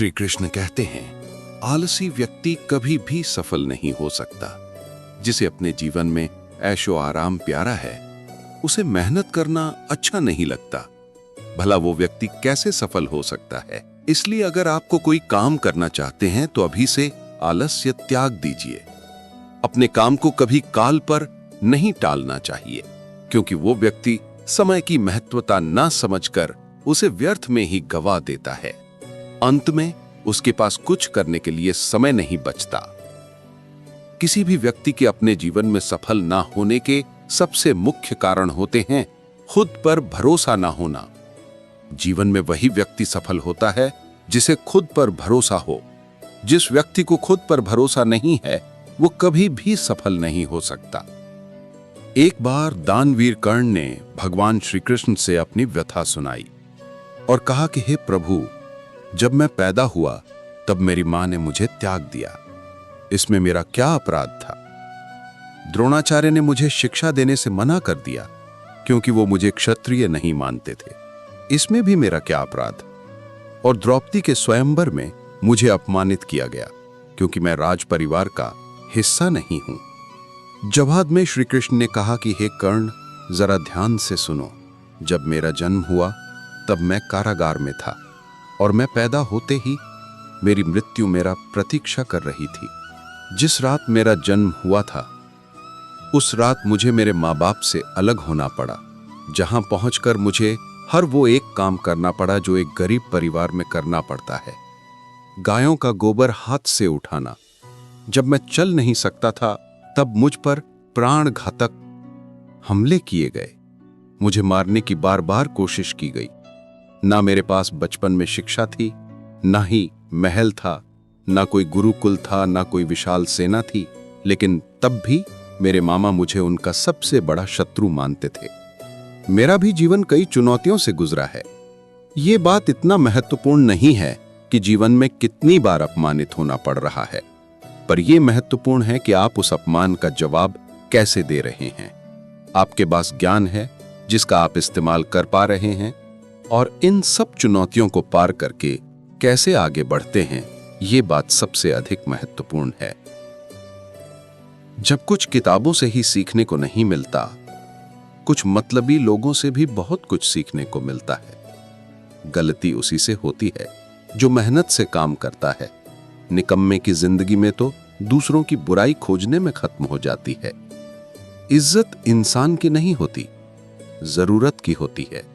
श्री कृष्ण कहते हैं, आलसी व्यक्ति कभी भी सफल नहीं हो सकता। जिसे अपने जीवन में ऐशो आराम प्यारा है, उसे मेहनत करना अच्छा नहीं लगता। भला वो व्यक्ति कैसे सफल हो सकता है? इसलिए अगर आपको कोई काम करना चाहते हैं तो अभी से आलस्य त्याग दीजिए। अपने काम को कभी काल पर नहीं टालना चाहिए, क्योंकि वो व्यक्ति समय की महत्वता ना समझकर उसे व्यर्थ में ही गवा देता है। अंत में उसके पास कुछ करने के लिए समय नहीं बचता। किसी भी व्यक्ति के अपने जीवन में सफल ना होने के सबसे मुख्य कारण होते हैं खुद पर भरोसा ना होना। जीवन में वही व्यक्ति सफल होता है जिसे खुद पर भरोसा हो। जिस व्यक्ति को खुद पर भरोसा नहीं है, वो कभी भी सफल नहीं हो सकता। एक बार दानवीर कर्ण ने भगवान श्री कृष्ण से अपनी व्यथा सुनाई और कहा कि हे प्रभु, जब मैं पैदा हुआ तब मेरी मां ने मुझे त्याग दिया। इसमें मेरा क्या अपराध था? द्रोणाचार्य ने मुझे शिक्षा देने से मना कर दिया क्योंकि वो मुझे क्षत्रिय नहीं मानते थे। इसमें भी मेरा क्या अपराध? और द्रौपदी के स्वयंवर में मुझे अपमानित किया गया क्योंकि मैं राज परिवार का हिस्सा नहीं हूं। जवाब में श्री कृष्ण ने कहा कि हे कर्ण, जरा ध्यान से सुनो। जब मेरा जन्म हुआ तब मैं कारागार में था और मैं पैदा होते ही मेरी मृत्यु मेरा प्रतीक्षा कर रही थी। जिस रात मेरा जन्म हुआ था उस रात मुझे मेरे माँ बाप से अलग होना पड़ा, जहां पहुंचकर मुझे हर वो एक काम करना पड़ा जो एक गरीब परिवार में करना पड़ता है। गायों का गोबर हाथ से उठाना। जब मैं चल नहीं सकता था तब मुझ पर प्राण घातक हमले किए गए। मुझे मारने की बार बार कोशिश की गई। ना मेरे पास बचपन में शिक्षा थी, ना ही महल था, ना कोई गुरुकुल था, ना कोई विशाल सेना थी, लेकिन तब भी मेरे मामा मुझे उनका सबसे बड़ा शत्रु मानते थे। मेरा भी जीवन कई चुनौतियों से गुजरा है। ये बात इतना महत्वपूर्ण नहीं है कि जीवन में कितनी बार अपमानित होना पड़ रहा है, पर यह महत्वपूर्ण है कि आप उस अपमान का जवाब कैसे दे रहे हैं। आपके पास ज्ञान है जिसका आप इस्तेमाल कर पा रहे हैं, और इन सब चुनौतियों को पार करके कैसे आगे बढ़ते हैं, ये बात सबसे अधिक महत्वपूर्ण है। जब कुछ किताबों से ही सीखने को नहीं मिलता, कुछ मतलबी लोगों से भी बहुत कुछ सीखने को मिलता है। गलती उसी से होती है जो मेहनत से काम करता है। निकम्मे की जिंदगी में तो दूसरों की बुराई खोजने में खत्म हो जाती है। इज्जत इंसान की नहीं होती, जरूरत की होती है।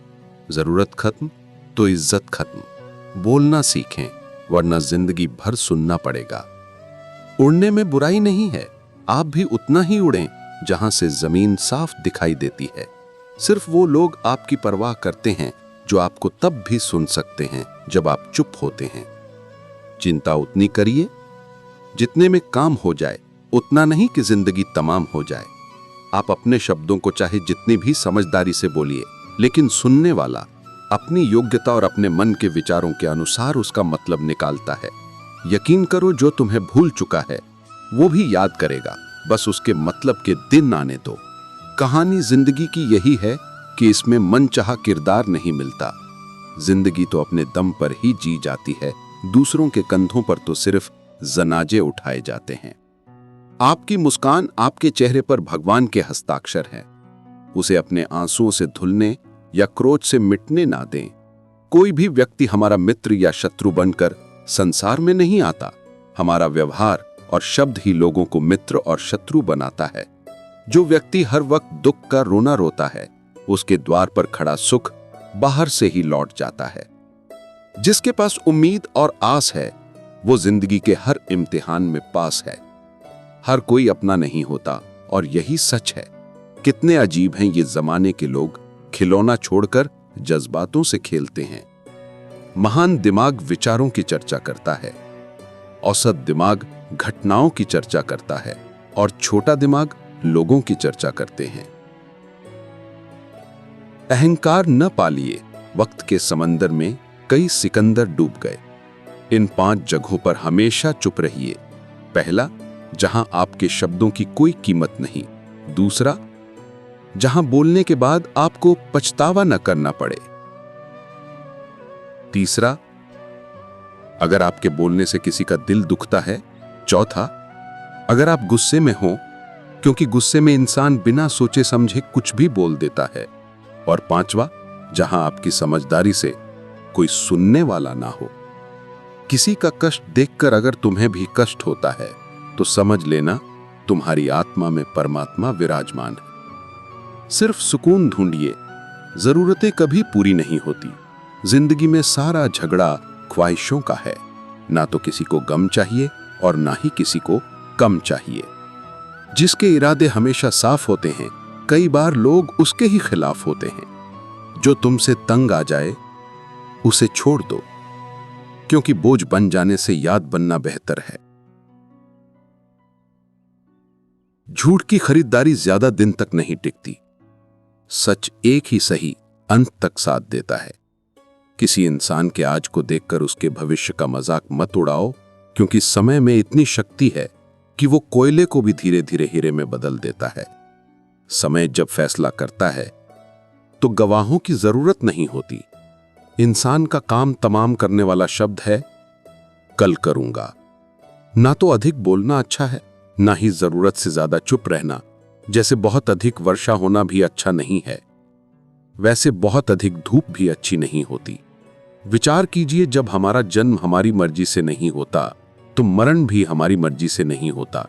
जरूरत खत्म तो इज्जत खत्म। बोलना सीखें, वरना जिंदगी भर सुनना पड़ेगा। उड़ने में बुराई नहीं है, आप भी उतना ही उड़ें जहां से जमीन साफ दिखाई देती है। सिर्फ वो लोग आपकी परवाह करते हैं जो आपको तब भी सुन सकते हैं जब आप चुप होते हैं। चिंता उतनी करिए जितने में काम हो जाए, उतना नहीं कि जिंदगी तमाम हो जाए। आप अपने शब्दों को चाहे जितनी भी समझदारी से बोलिए, लेकिन सुनने वाला अपनी योग्यता और अपने मन के विचारों के अनुसार उसका मतलब निकालता है। यकीन करो, जो तुम्हें भूल चुका है वो भी याद करेगा, बस उसके मतलब के दिन आने दो। कहानी जिंदगी की यही है कि इसमें मनचाहा किरदार नहीं मिलता। जिंदगी तो अपने दम पर ही जी जाती है, दूसरों के कंधों पर तो सिर्फ जनाजे उठाए जाते हैं। आपकी मुस्कान आपके चेहरे पर भगवान के हस्ताक्षर है। उसे अपने आंसुओं से धुलने या क्रोध से मिटने ना दें। कोई भी व्यक्ति हमारा मित्र या शत्रु बनकर संसार में नहीं आता। हमारा व्यवहार और शब्द ही लोगों को मित्र और शत्रु बनाता है। जो व्यक्ति हर वक्त दुख का रोना रोता है, उसके द्वार पर खड़ा सुख बाहर से ही लौट जाता है। जिसके पास उम्मीद और आस है, वो जिंदगी के हर इम्तिहान में पास है। हर कोई अपना नहीं होता, और यही सच है। कितने अजीब हैं ये जमाने के लोग, खिलौना छोड़कर जज्बातों से खेलते हैं। महान दिमाग विचारों की चर्चा करता है, औसत दिमाग घटनाओं की चर्चा करता है, और छोटा दिमाग लोगों की चर्चा करते हैं। अहंकार न पालिए। वक्त के समंदर में कई सिकंदर डूब गए। इन 5 जगहों पर हमेशा चुप रहिए। पहला, जहां आपके शब्दों की कोई कीमत नहीं। दूसरा, जहां बोलने के बाद आपको पछतावा न करना पड़े। तीसरा, अगर आपके बोलने से किसी का दिल दुखता है। चौथा, अगर आप गुस्से में हो, क्योंकि गुस्से में इंसान बिना सोचे समझे कुछ भी बोल देता है। और पांचवा, जहां आपकी समझदारी से कोई सुनने वाला ना हो। किसी का कष्ट देखकर अगर तुम्हें भी कष्ट होता है तो समझ लेना तुम्हारी आत्मा में परमात्मा विराजमान है। सिर्फ सुकून ढूंढिए, जरूरतें कभी पूरी नहीं होती। जिंदगी में सारा झगड़ा ख्वाहिशों का है। ना तो किसी को गम चाहिए और ना ही किसी को कम चाहिए। जिसके इरादे हमेशा साफ होते हैं, कई बार लोग उसके ही खिलाफ होते हैं। जो तुमसे तंग आ जाए उसे छोड़ दो, क्योंकि बोझ बन जाने से याद बनना बेहतर है। झूठ की खरीदारी ज्यादा दिन तक नहीं टिकती। सच एक ही सही अंत तक साथ देता है। किसी इंसान के आज को देखकर उसके भविष्य का मजाक मत उड़ाओ, क्योंकि समय में इतनी शक्ति है कि वो कोयले को भी धीरे धीरे हीरे में बदल देता है। समय जब फैसला करता है तो गवाहों की जरूरत नहीं होती। इंसान का काम तमाम करने वाला शब्द है कल करूंगा। ना तो अधिक बोलना अच्छा है, ना ही जरूरत से ज्यादा चुप रहना। जैसे बहुत अधिक वर्षा होना भी अच्छा नहीं है, वैसे बहुत अधिक धूप भी अच्छी नहीं होती। विचार कीजिए, जब हमारा जन्म हमारी मर्जी से नहीं होता तो मरण भी हमारी मर्जी से नहीं होता।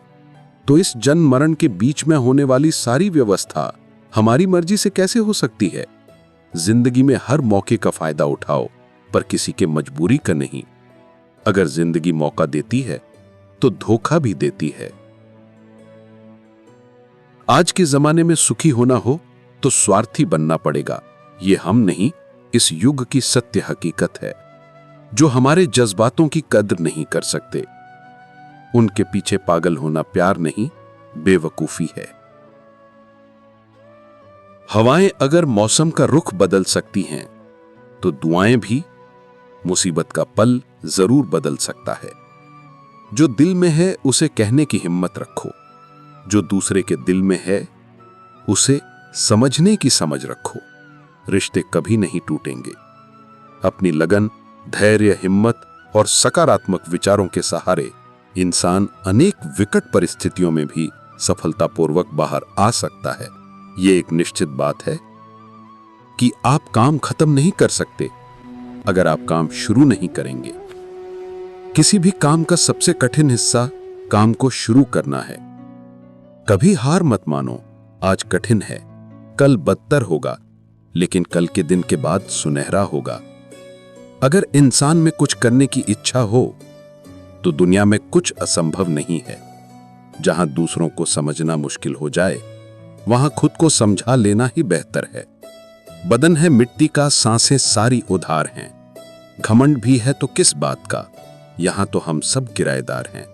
तो इस जन्म मरण के बीच में होने वाली सारी व्यवस्था हमारी मर्जी से कैसे हो सकती है? जिंदगी में हर मौके का फायदा उठाओ, पर किसी के मजबूरी का नहीं। अगर जिंदगी मौका देती है तो धोखा भी देती है। आज के जमाने में सुखी होना हो तो स्वार्थी बनना पड़ेगा। ये हम नहीं, इस युग की सत्य हकीकत है। जो हमारे जज्बातों की कद्र नहीं कर सकते, उनके पीछे पागल होना प्यार नहीं, बेवकूफी है। हवाएं अगर मौसम का रुख बदल सकती हैं, तो दुआएं भी मुसीबत का पल जरूर बदल सकता है। जो दिल में है उसे कहने की हिम्मत रखो। जो दूसरे के दिल में है उसे समझने की समझ रखो। रिश्ते कभी नहीं टूटेंगे। अपनी लगन, धैर्य, हिम्मत और सकारात्मक विचारों के सहारे इंसान अनेक विकट परिस्थितियों में भी सफलतापूर्वक बाहर आ सकता है। ये एक निश्चित बात है कि आप काम खत्म नहीं कर सकते अगर आप काम शुरू नहीं करेंगे। किसी भी काम का सबसे कठिन हिस्सा काम को शुरू करना है। कभी हार मत मानो। आज कठिन है, कल बदतर होगा, लेकिन कल के दिन के बाद सुनहरा होगा। अगर इंसान में कुछ करने की इच्छा हो तो दुनिया में कुछ असंभव नहीं है। जहां दूसरों को समझना मुश्किल हो जाए, वहां खुद को समझा लेना ही बेहतर है। बदन है मिट्टी का, सांसें सारी उधार हैं। घमंड भी है तो किस बात का, यहां तो हम सब किराएदार हैं।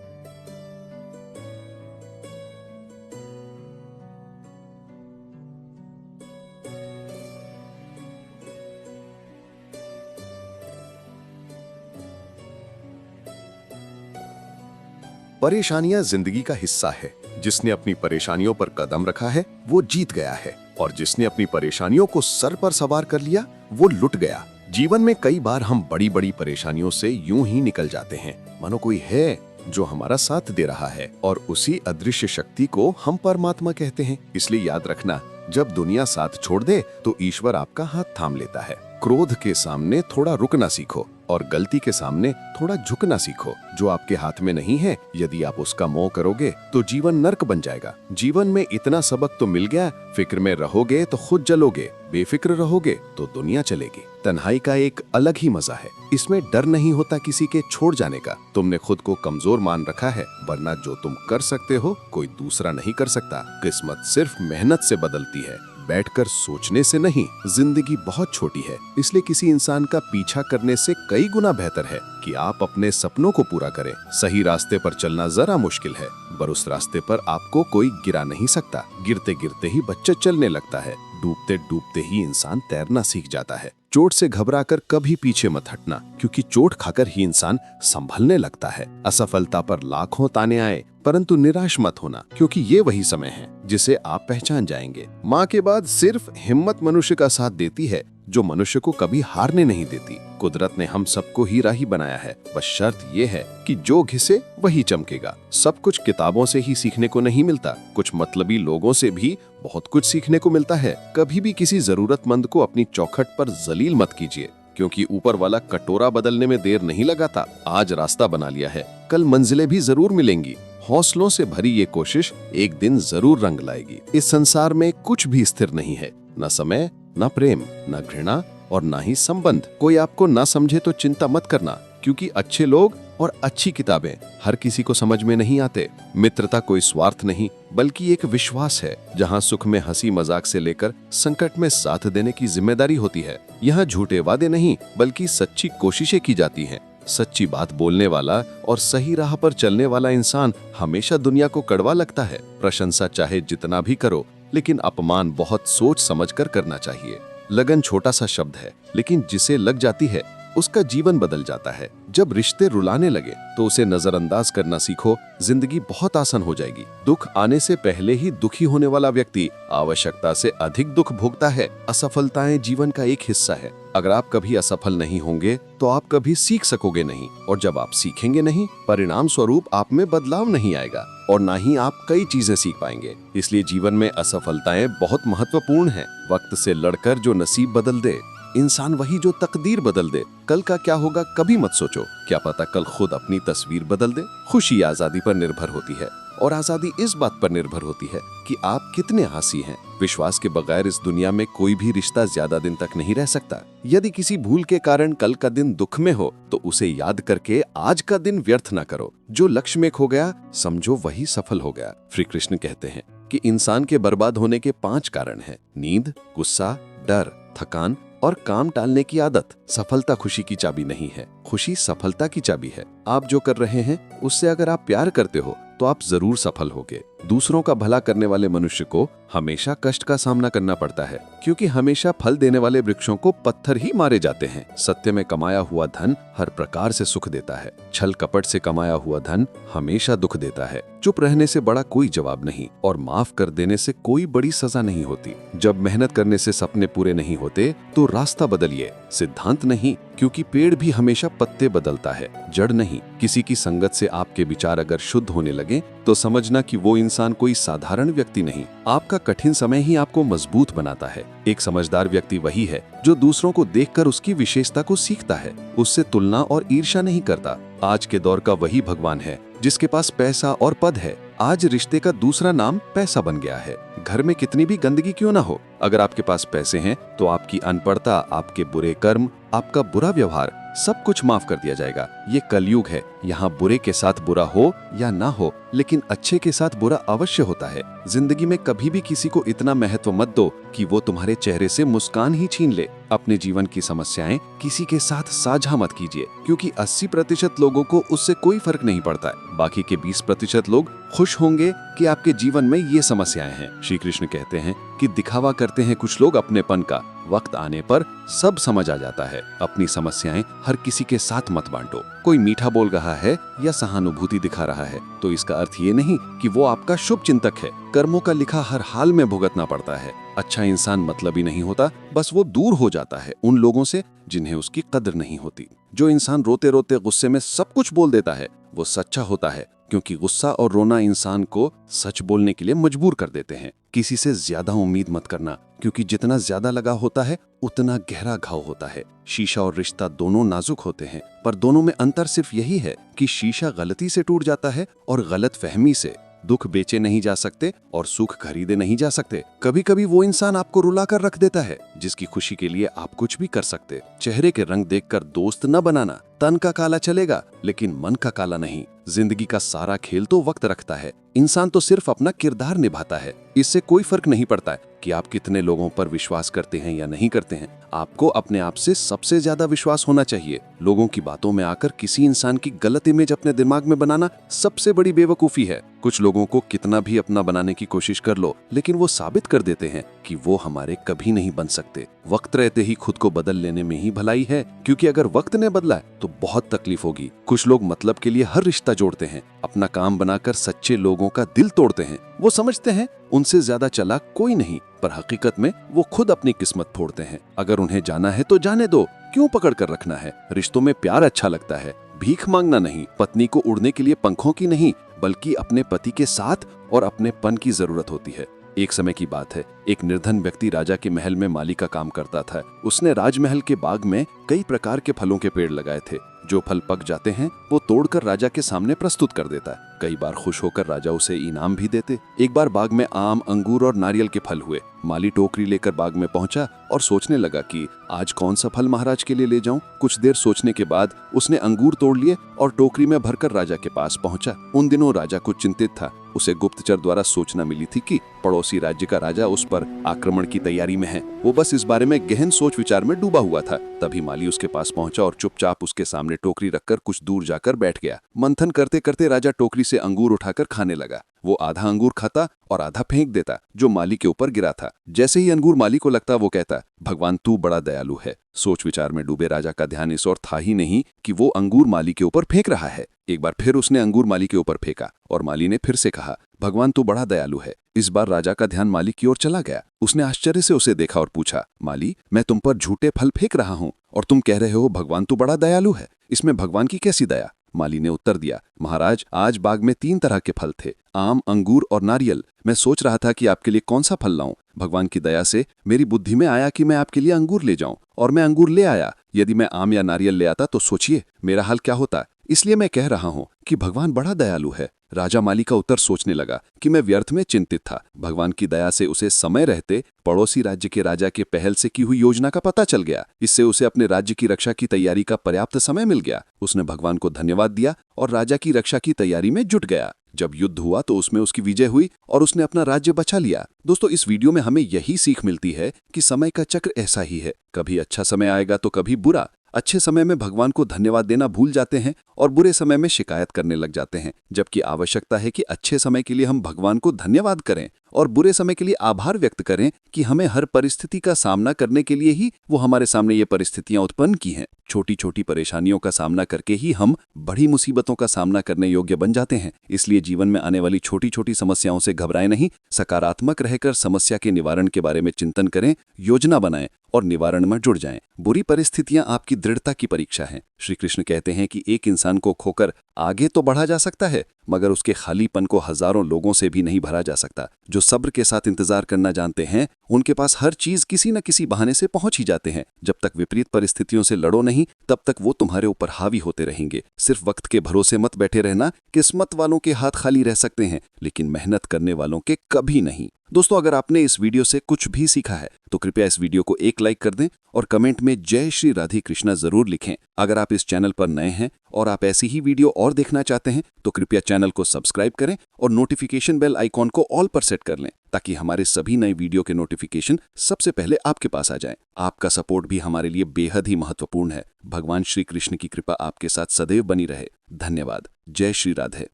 परेशानियां जिंदगी का हिस्सा है। जिसने अपनी परेशानियों पर कदम रखा है वो जीत गया है, और जिसने अपनी परेशानियों को सर पर सवार कर लिया वो लुट गया। जीवन में कई बार हम बड़ी बड़ी परेशानियों से यूं ही निकल जाते हैं, मानो कोई है जो हमारा साथ दे रहा है, और उसी अदृश्य शक्ति को हम परमात्मा कहते हैं। इसलिए याद रखना, जब दुनिया साथ छोड़ दे तो ईश्वर आपका हाथ थाम लेता है। क्रोध के सामने थोड़ा रुकना सीखो और गलती के सामने थोड़ा झुकना सीखो। जो आपके हाथ में नहीं है, यदि आप उसका मोह करोगे तो जीवन नर्क बन जाएगा। जीवन में इतना सबक तो मिल गया, फिक्र में रहोगे तो खुद जलोगे, बेफिक्र रहोगे तो दुनिया चलेगी। तन्हाई का एक अलग ही मजा है। इसमें डर नहीं होता किसी के छोड़ जाने का। तुमने खुद को कमजोर मान रखा है, वरना जो तुम कर सकते हो कोई दूसरा नहीं कर सकता। किस्मत सिर्फ मेहनत से बदलती है, बैठकर सोचने से नहीं। जिंदगी बहुत छोटी है, इसलिए किसी इंसान का पीछा करने से कई गुना बेहतर है कि आप अपने सपनों को पूरा करें। सही रास्ते पर चलना जरा मुश्किल है, पर उस रास्ते पर आपको कोई गिरा नहीं सकता। गिरते गिरते ही बच्चा चलने लगता है, डूबते डूबते ही इंसान तैरना सीख जाता है। चोट से घबराकर कभी पीछे मत हटना, क्योंकि चोट खाकर ही इंसान संभलने लगता है। असफलता पर लाखों ताने आए, परंतु निराश मत होना, क्योंकि ये वही समय है जिसे आप पहचान जाएंगे। माँ के बाद सिर्फ हिम्मत मनुष्य का साथ देती है, जो मनुष्य को कभी हारने नहीं देती। कुदरत ने हम सबको हीरा ही बनाया है, बस शर्त ये है कि जो घिसे वही चमकेगा। सब कुछ किताबों से ही सीखने को नहीं मिलता, कुछ मतलबी लोगों से भी बहुत कुछ सीखने को मिलता है। कभी भी किसी जरूरतमंद को अपनी चौखट पर जलील मत कीजिए, क्योंकि ऊपर वाला कटोरा बदलने में देर नहीं लगाता। आज रास्ता बना लिया है, कल मंजिलें भी जरूर मिलेंगी। हौसलों से भरी ये कोशिश एक दिन जरूर रंग लाएगी। इस संसार में कुछ भी स्थिर नहीं है, न समय, न प्रेम, न घृणा और न ही संबंध। कोई आपको ना समझे तो चिंता मत करना, क्योंकि अच्छे लोग और अच्छी किताबें हर किसी को समझ में नहीं आते। मित्रता कोई स्वार्थ नहीं, बल्कि एक विश्वास है, जहां सुख में हंसी मजाक से लेकर संकट में साथ देने की जिम्मेदारी होती है। यहाँ झूठे वादे नहीं, बल्कि सच्ची कोशिशें की जाती हैं। सच्ची बात बोलने वाला और सही राह पर चलने वाला इंसान हमेशा दुनिया को कड़वा लगता है। प्रशंसा चाहे जितना भी करो, लेकिन अपमान बहुत सोच समझकर करना चाहिए। लगन छोटा सा शब्द है, लेकिन जिसे लग जाती है उसका जीवन बदल जाता है। जब रिश्ते रुलाने लगे तो उसे नजरअंदाज करना सीखो, जिंदगी बहुत आसान हो जाएगी। दुख आने से पहले ही दुखी होने वाला व्यक्ति आवश्यकता से अधिक दुख भोगता है। असफलताएं जीवन का एक हिस्सा है। अगर आप कभी असफल नहीं होंगे तो आप कभी सीख सकोगे नहीं, और जब आप सीखेंगे नहीं, परिणाम स्वरूप आप में बदलाव नहीं आएगा और ना ही आप कई चीजें सीख पाएंगे। इसलिए जीवन में असफलताएं बहुत महत्वपूर्ण हैं। वक्त से लड़कर जो नसीब बदल दे, इंसान वही जो तकदीर बदल दे। कल का क्या होगा कभी मत सोचो, क्या पता कल खुद अपनी तस्वीर बदल दे। खुशी आजादी पर निर्भर होती है, और आजादी इस बात पर निर्भर होती है कि आप कितने आसी हैं। विश्वास के बगैर इस दुनिया में कोई भी रिश्ता ज्यादा दिन तक नहीं रह सकता। यदि किसी भूल के कारण कल का दिन दुख में हो, तो उसे याद करके आज का दिन व्यर्थ न करो। जो लक्ष्य में खो गया, समझो वही सफल हो गया। श्री कृष्ण कहते हैं कि इंसान के बर्बाद होने के 5 कारण हैं: नींद, गुस्सा, डर, थकान और काम टालने की आदत। सफलता खुशी की चाबी नहीं है, खुशी सफलता की चाबी है। आप जो कर रहे हैं उससे अगर आप प्यार करते हो तो आप जरूर सफल होगे। दूसरों का भला करने वाले मनुष्य को हमेशा कष्ट का सामना करना पड़ता है, क्योंकि हमेशा फल देने वाले वृक्षों को पत्थर ही मारे जाते हैं। सत्य में कमाया हुआ धन हर प्रकार से सुख देता है, छल कपट से कमाया हुआ धन हमेशा दुख देता है। चुप रहने से बड़ा कोई जवाब नहीं, और माफ कर देने से कोई बड़ी सजा नहीं होती। जब मेहनत करने से सपने पूरे नहीं होते तो रास्ता बदलिए, सिद्धांत नहीं, क्योंकि पेड़ भी हमेशा पत्ते बदलता है, जड़ नहीं। किसी की संगत से आपके विचार अगर शुद्ध होने लगे तो समझना कि वो इंसान कोई साधारण व्यक्ति नहीं। आपका कठिन समय ही आपको मजबूत बनाता है। एक समझदार व्यक्ति वही है जो दूसरों को देखकर उसकी विशेषता को सीखता है, उससे तुलना और ईर्ष्या नहीं करता। आज के दौर का वही भगवान है जिसके पास पैसा और पद है। आज रिश्ते का दूसरा नाम पैसा बन गया है। घर में कितनी भी गंदगी क्यों ना हो, अगर आपके पास पैसे हैं तो आपकी अनपढ़ता, आपके बुरे कर्म, आपका बुरा व्यवहार, सब कुछ माफ कर दिया जाएगा। ये कलयुग है, यहाँ बुरे के साथ बुरा हो या ना हो, लेकिन अच्छे के साथ बुरा अवश्य होता है। जिंदगी में कभी भी किसी को इतना महत्व मत दो कि वो तुम्हारे चेहरे से मुस्कान ही छीन ले। अपने जीवन की समस्याएं किसी के साथ साझा मत कीजिए, क्योंकि 80% लोगों को उससे कोई फर्क नहीं पड़ता है। बाकी के 20% लोग खुश होंगे कि आपके जीवन में ये समस्याएं हैं। श्री कृष्ण कहते हैं कि दिखावा करते हैं कुछ लोग अपनेपन का, वक्त आने पर सब समझ आ जाता है। अपनी समस्याएं हर किसी के साथ मत बांटो। कोई मीठा बोल रहा है या सहानुभूति दिखा रहा है तो इसका अर्थ ये नहीं कि वो आपका शुभ चिंतक है। कर्मों का लिखा हर हाल में भुगतना पड़ता है। अच्छा इंसान मतलबी नहीं होता, बस वो दूर हो जाता है उन लोगों से जिन्हें उसकी कदर नहीं होती। जो इंसान रोते रोते गुस्से में सब कुछ बोल देता है वो सच्चा होता है, क्योंकि गुस्सा और रोना इंसान को सच बोलने के लिए मजबूर कर देते हैं। किसी से ज्यादा उम्मीद मत करना, क्योंकि जितना ज्यादा लगा होता है उतना गहरा घाव होता है। शीशा और रिश्ता दोनों नाजुक होते हैं, पर दोनों में अंतर सिर्फ यही है कि शीशा गलती से टूट जाता है और गलत फहमी से। दुख बेचे नहीं जा सकते और सुख खरीदे नहीं जा सकते। कभी कभी वो इंसान आपको रुला कर रख देता है जिसकी खुशी के लिए आप कुछ भी कर सकते। चेहरे के रंग देखकर दोस्त न बनाना। तन का काला चलेगा लेकिन मन का काला नहीं। जिंदगी का सारा खेल तो वक्त रखता है, इंसान तो सिर्फ अपना किरदार निभाता है। इससे कोई फर्क नहीं पड़ता है कि आप कितने लोगों पर विश्वास करते हैं या नहीं करते हैं। आपको अपने आप से सबसे ज्यादा विश्वास होना चाहिए। लोगों की बातों में आकर किसी इंसान की गलत इमेज अपने दिमाग में बनाना सबसे बड़ी बेवकूफी है। कुछ लोगों को कितना भी अपना बनाने की कोशिश कर लो, लेकिन वो साबित कर देते हैं कि वो हमारे कभी नहीं बन सकते। वक्त रहते ही खुद को बदल लेने में ही भलाई है, क्योंकि अगर वक्त ने बदला है तो बहुत तकलीफ होगी। कुछ लोग मतलब के लिए हर रिश्ता जोड़ते हैं, अपना काम बनाकर सच्चे लोगों का दिल तोड़ते हैं। वो समझते हैं उनसे ज्यादा चालाक कोई नहीं, पर हकीकत में वो खुद अपनी किस्मत फोड़ते हैं। अगर उन्हें जाना है तो जाने दो, क्यों पकड़ कर रखना है। रिश्तों में प्यार अच्छा लगता है, भीख मांगना नहीं। पत्नी को उड़ने के लिए पंखों की नहीं, बल्कि अपने पति के साथ और अपनेपन की जरूरत होती है। एक समय की बात है, एक निर्धन व्यक्ति राजा के महल में माली का काम करता था। उसने राजमहल के बाग में कई प्रकार के फलों के पेड़ लगाए थे। जो फल पक जाते हैं वो तोड़कर राजा के सामने प्रस्तुत कर देता है। कई बार खुश होकर राजा उसे इनाम भी देते। एक बार बाग में आम, अंगूर और नारियल के फल हुए। माली टोकरी लेकर बाग में पहुंचा और सोचने लगा कि आज कौन सा फल महाराज के लिए ले जाऊं। कुछ देर सोचने के बाद उसने अंगूर तोड़ लिए और टोकरी में भरकर राजा के पास पहुंचा। उन दिनों राजा कुछ चिंतित था। उसे गुप्तचर द्वारा सूचना मिली थी कि पड़ोसी राज्य का राजा उस पर आक्रमण की तैयारी में है। वो बस इस बारे में गहन सोच विचार में डूबा हुआ था। तभी माली उसके पास पहुंचा और चुपचाप उसके सामने टोकरी रखकर कुछ दूर जाकर बैठ गया। मंथन करते करते राजा टोकरी से अंगूर उठाकर खाने लगा। वो आधा अंगूर खाता और आधा फेंक देता, जो माली के ऊपर गिरा था। जैसे ही अंगूर माली को लगता, वो कहता, भगवान तू बड़ा दयालु है। सोच विचार में डूबे राजा का ध्यान इस ओर था ही नहीं कि वो अंगूर माली के ऊपर फेंक रहा है। एक बार फिर उसने अंगूर माली के ऊपर फेंका और माली ने फिर से कहा, भगवान तू बड़ा दयालु है। इस बार राजा का ध्यान माली की ओर चला गया। उसने आश्चर्य से उसे देखा और पूछा, माली, मैं तुम पर झूठे फल फेंक रहा हूँ और तुम कह रहे हो भगवान तू बड़ा दयालु है। इसमें भगवान की कैसी दया? माली ने उत्तर दिया, महाराज, आज बाग में 3 तरह के फल थे, आम, अंगूर और नारियल। मैं सोच रहा था कि आपके लिए कौन सा फल लाऊं। भगवान की दया से मेरी बुद्धि में आया कि मैं आपके लिए अंगूर ले जाऊं, और मैं अंगूर ले आया। यदि मैं आम या नारियल ले आता तो सोचिए मेरा हाल क्या होता। इसलिए मैं कह रहा हूं कि भगवान बड़ा दयालु है। राजा माली का उत्तर सोचने लगा कि मैं व्यर्थ में चिंतित था। भगवान की दया से उसे समय रहते पड़ोसी राज्य के राजा के पहल से की हुई योजना का पता चल गया। इससे उसे अपने राज्य की रक्षा की तैयारी का पर्याप्त समय मिल गया। उसने भगवान को धन्यवाद दिया और राजा की रक्षा की तैयारी में जुट गया। जब युद्ध हुआ तो उसमें उसकी विजय हुई और उसने अपना राज्य बचा लिया। दोस्तों, इस वीडियो में हमें यही सीख मिलती है कि समय का चक्र ऐसा ही है, कभी अच्छा समय आएगा तो कभी बुरा। अच्छे समय में भगवान को धन्यवाद देना भूल जाते हैं और बुरे समय में शिकायत करने लग जाते हैं, जबकि आवश्यकता है कि अच्छे समय के लिए हम भगवान को धन्यवाद करें और बुरे समय के लिए आभार व्यक्त करें कि हमें हर परिस्थिति का सामना करने के लिए ही वो हमारे सामने ये परिस्थितियां उत्पन्न की हैं। छोटी छोटी परेशानियों का सामना करके ही हम बड़ी मुसीबतों का सामना करने योग्य बन जाते हैं। इसलिए जीवन में आने वाली छोटी छोटी समस्याओं से घबराएं नहीं, सकारात्मक रहकर समस्या के निवारण के बारे में चिंतन करें, योजना बनाएं और निवारण में जुड़ जाएं। बुरी परिस्थितियां आपकी दृढ़ता की परीक्षा हैं। श्री कृष्ण कहते हैं कि एक इंसान को खोकर आगे तो बढ़ा जा सकता है, मगर उसके खालीपन को हजारों लोगों से भी नहीं भरा जा सकता। जो सब्र के साथ इंतजार करना जानते हैं, उनके पास हर चीज किसी न किसी बहाने से पहुंच ही जाते हैं। जब तक विपरीत परिस्थितियों से लड़ो नहीं, तब तक वो तुम्हारे ऊपर हावी होते रहेंगे। सिर्फ वक्त के भरोसे मत बैठे रहना। किस्मत वालों के हाथ खाली रह सकते हैं, लेकिन मेहनत करने वालों के कभी नहीं। दोस्तों, अगर आपने इस वीडियो से कुछ भी सीखा है तो कृपया इस वीडियो को एक लाइक कर दें और कमेंट में जय श्री राधे कृष्णा जरूर लिखें। अगर आप इस चैनल पर नए हैं और आप ऐसी ही वीडियो और देखना चाहते हैं तो कृपया चैनल को सब्सक्राइब करें और नोटिफिकेशन बेल आइकॉन को ऑल पर सेट कर लें, ताकि हमारे सभी नए वीडियो के नोटिफिकेशन सबसे पहले आपके पास आ जाएं। आपका सपोर्ट भी हमारे लिए बेहद ही महत्वपूर्ण है। भगवान श्री कृष्ण की कृपा आपके साथ सदैव बनी रहे। धन्यवाद। जय श्री राधे।